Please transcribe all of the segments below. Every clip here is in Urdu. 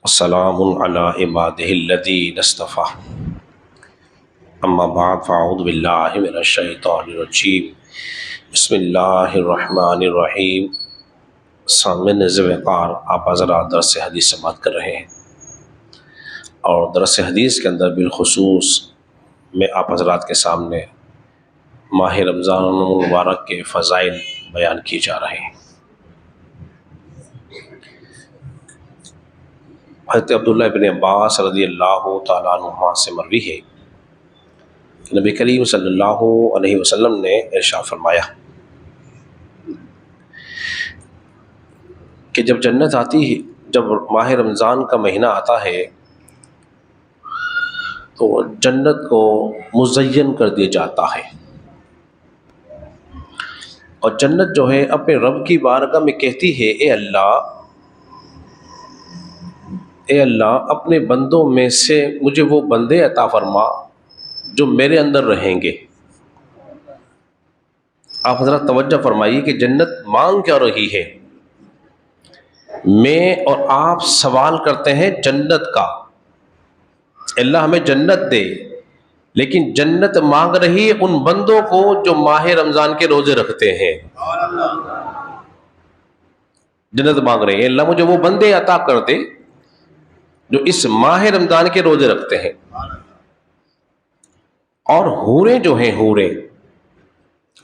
السلام علی عبادہ الذین اصطفیٰ اما بعد فاعوذ باللہ من الشیطان الرجیم بسم اللہ الرحمن الرحیم۔ سامعین عزیز وقار، آپ حضرات درس حدیث سماعت کر رہے ہیں اور درس حدیث کے اندر بالخصوص میں آپ حضرات کے سامنے ماہ رمضان المبارک کے فضائل بیان کیے جا رہے ہیں۔ حضرت عبداللہ ابن عباس رضی اللہ تعالیٰ عنہما سے مروی ہے کہ نبی کریم صلی اللہ علیہ وسلم نے ارشاد فرمایا کہ جب جنت آتی ہے، جب ماہ رمضان کا مہینہ آتا ہے تو جنت کو مزین کر دیا جاتا ہے، اور جنت جو ہے اپنے رب کی بارگاہ میں کہتی ہے اے اللہ اپنے بندوں میں سے مجھے وہ بندے عطا فرما جو میرے اندر رہیں گے۔ آپ حضرات توجہ فرمائیے کہ جنت مانگ کیا رہی ہے۔ میں اور آپ سوال کرتے ہیں جنت کا، اللہ ہمیں جنت دے، لیکن جنت مانگ رہی ہے ان بندوں کو جو ماہ رمضان کے روزے رکھتے ہیں۔ جنت مانگ رہی ہے اللہ مجھے وہ بندے عطا کر دے جو اس ماہ رمضان کے روزے رکھتے ہیں۔ اور حوریں جو ہیں، حوریں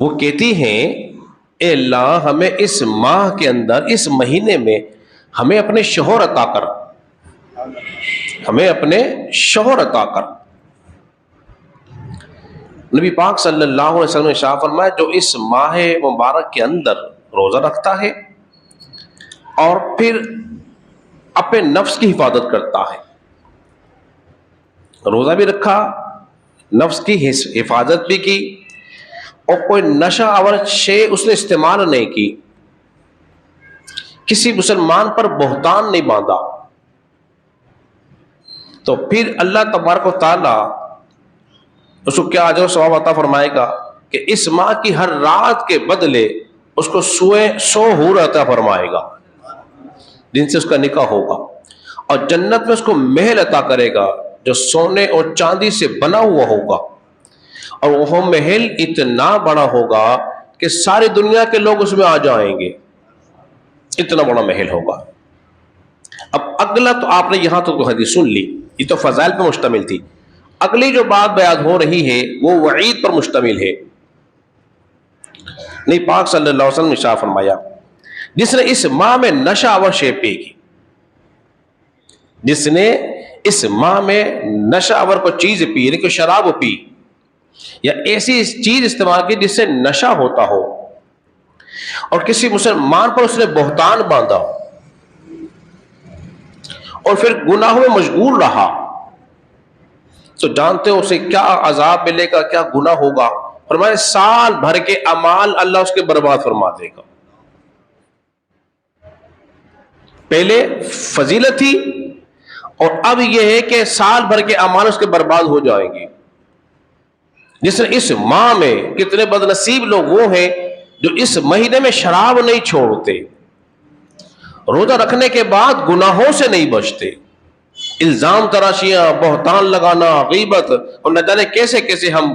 وہ کہتی ہیں اے اللہ ہمیں اس ماہ کے اندر، اس مہینے میں ہمیں اپنے شوہر عطا کر، ہمیں اپنے شوہر عطا کر۔ نبی پاک صلی اللہ علیہ وسلم نے ارشاد فرمایا جو اس ماہ مبارک کے اندر روزہ رکھتا ہے اور پھر اپنے نفس کی حفاظت کرتا ہے، روزہ بھی رکھا، نفس کی حفاظت بھی کی، اور کوئی نشہ آور شے اس نے استعمال نہیں کی، کسی مسلمان پر بہتان نہیں باندھا، تو پھر اللہ تبارک و تعالی اس کو کیا اجر و ثواب عطا فرمائے گا کہ اس ماہ کی ہر رات کے بدلے اس کو 100 حور عطا فرمائے گا جن سے اس کا نکاح ہوگا، اور جنت میں اس کو محل عطا کرے گا جو سونے اور چاندی سے بنا ہوا ہوگا، اور وہ محل اتنا بڑا ہوگا کہ ساری دنیا کے لوگ اس میں آ جائیں گے، اتنا بڑا محل ہوگا۔ اب اگلا تو آپ نے یہاں تو حدیث سن لی، یہ تو فضائل پر مشتمل تھی، اگلی جو بات بیان ہو رہی ہے وہ وعید پر مشتمل ہے۔ نبی پاک صلی اللہ علیہ وسلم نے ارشاد فرمایا جس نے اس ماہ میں نشہ آور شے پی گی، جس نے اس ماہ میں نشہ آور کو چیز پی، یعنی کہ شراب پی یا ایسی چیز استعمال کی جس سے نشہ ہوتا ہو، اور کسی مسلمان پر اس نے بہتان باندھا اور پھر گناہوں میں مشغول رہا، تو جانتے ہو اسے کیا عذاب ملے گا، کیا گناہ ہوگا؟ فرمایا سال بھر کے اعمال اللہ اس کے برباد فرما دے گا۔ پہلے فضیلت تھی اور اب یہ ہے کہ سال بھر کے اعمال اس کے برباد ہو جائیں گے۔ جس نے اس ماہ میں، کتنے بد نصیب لوگ وہ ہیں جو اس مہینے میں شراب نہیں چھوڑتے، روزہ رکھنے کے بعد گناہوں سے نہیں بچتے، الزام تراشیاں، بہتان لگانا، غیبت، اور نہ جانے کیسے کیسے ہم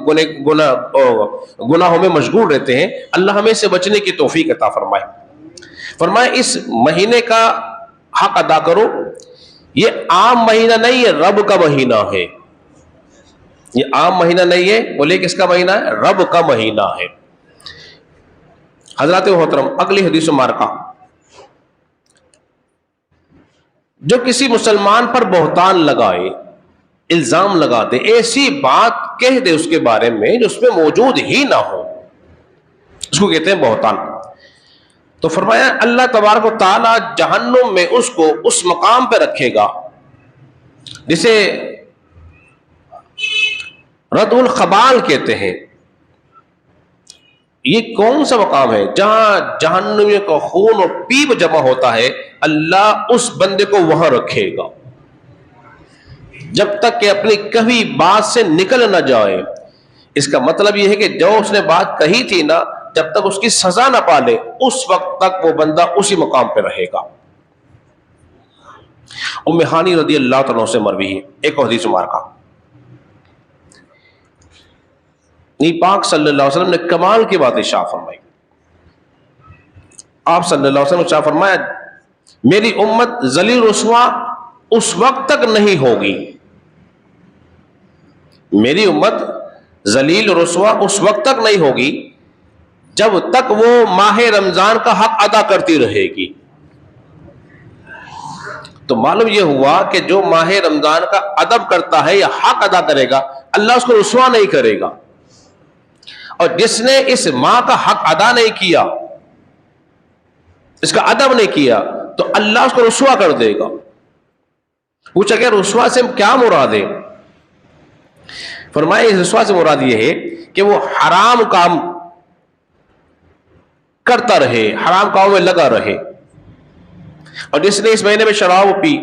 گناہوں میں مشغول رہتے ہیں۔ اللہ ہمیں سے بچنے کی توفیق عطا فرمائے۔ فرمائے اس مہینے کا حق ادا کرو، یہ عام مہینہ نہیں ہے، رب کا مہینہ ہے، یہ عام مہینہ نہیں ہے، بولے کس کا مہینہ ہے؟ رب کا مہینہ ہے۔ حضرات محترم، اگلی حدیث مبارکہ، جو کسی مسلمان پر بہتان لگائے، الزام لگا دے، ایسی بات کہہ دے اس کے بارے میں جو اس میں موجود ہی نہ ہو، اس کو کہتے ہیں بہتان۔ تو فرمایا اللہ تبارک و تعالی جہنم میں اس کو اس مقام پہ رکھے گا جسے رد الخبال کہتے ہیں۔ یہ کون سا مقام ہے؟ جہاں جہنمیوں کا خون اور پیپ جمع ہوتا ہے، اللہ اس بندے کو وہاں رکھے گا جب تک کہ اپنی کبھی بات سے نکل نہ جائے۔ اس کا مطلب یہ ہے کہ جو اس نے بات کہی تھی نا، جب تک اس کی سزا نہ پالے اس وقت تک وہ بندہ اسی مقام پہ رہے گا۔ ام ہانی رضی اللہ تعالیٰ عنہ سے مروی ہے ایک حدیث مبارکہ، نبی پاک صلی اللہ علیہ وسلم نے کمال کی بات ارشاد فرمائی. آپ صلی اللہ علیہ وسلم نے ارشاد فرمایا میری امت ذلیل رسوا اس وقت تک نہیں ہوگی، میری امت ذلیل رسوا اس وقت تک نہیں ہوگی جب تک وہ ماہ رمضان کا حق ادا کرتی رہے گی. تو معلوم یہ ہوا کہ جو ماہ رمضان کا ادب کرتا ہے یا حق ادا کرے گا اللہ اس کو رسوا نہیں کرے گا، اور جس نے اس ماہ کا حق ادا نہیں کیا، اس کا ادب نہیں کیا، تو اللہ اس کو رسوا کر دے گا. پوچھا کہ رسوا سے کیا مراد ہے؟ فرمایا اس رسوا سے مراد یہ ہے کہ وہ حرام کام کرتا رہے، حرام کاموں میں لگا رہے. اور جس نے اس مہینے میں شراب پی،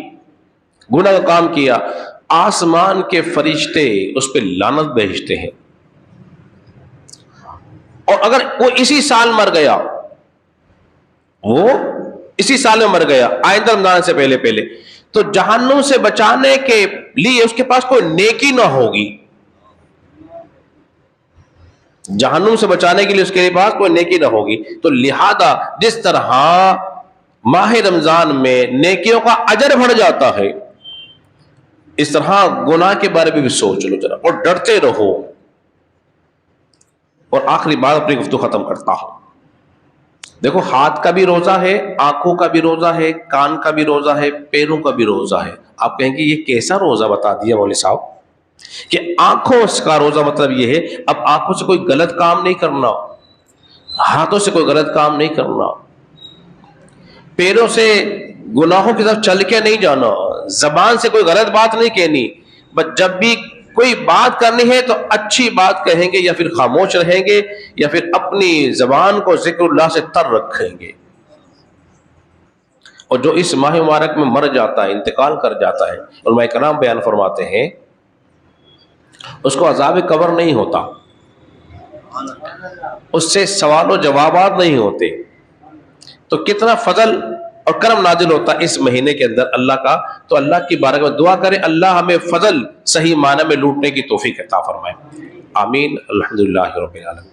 گناہ کا کام کیا، آسمان کے فرشتے اس پہ لعنت بھیجتے ہیں. اور اگر وہ اسی سال مر گیا، وہ اسی سال میں مر گیا آئندہ رمضان سے پہلے تو جہنم سے بچانے کے لیے اس کے پاس کوئی نیکی نہ ہوگی. جہنم سے بچانے کے لیے اس کے پاس کوئی نیکی نہ ہوگی. تو لہذا جس طرح ماہ رمضان میں نیکیوں کا اجر بڑھ جاتا ہے، اس طرح گناہ کے بارے میں بھی سوچ لو ذرا اور ڈرتے رہو. اور آخری بات اپنی گفتگو ختم کرتا ہوں. دیکھو ہاتھ کا بھی روزہ ہے، آنکھوں کا بھی روزہ ہے، کان کا بھی روزہ ہے، پیروں کا بھی روزہ ہے. آپ کہیں گے یہ کیسا روزہ بتا دیا مولوی صاحب کہ آنکھوں کا روزہ مطلب یہ ہے اب آنکھوں سے کوئی غلط کام نہیں کرنا، ہاتھوں سے کوئی غلط کام نہیں کرنا، پیروں سے گناہوں کی طرف چل کے نہیں جانا، زبان سے کوئی غلط بات نہیں کہنی، بس جب بھی کوئی بات کرنی ہے تو اچھی بات کہیں گے یا پھر خاموش رہیں گے یا پھر اپنی زبان کو ذکر اللہ سے تر رکھیں گے. اور جو اس ماہ مبارک میں مر جاتا ہے، انتقال کر جاتا ہے، علماء کرام بیان فرماتے ہیں اس کو عذاب قبر نہیں ہوتا، اس سے سوال و جوابات نہیں ہوتے. تو کتنا فضل اور کرم نازل ہوتا ہے اس مہینے کے اندر اللہ کا. تو اللہ کی بارگاہ میں دعا کریں اللہ ہمیں فضل صحیح معنی میں لوٹنے کی توفیق عطا فرمائے. آمین. الحمدللہ رب العالمین.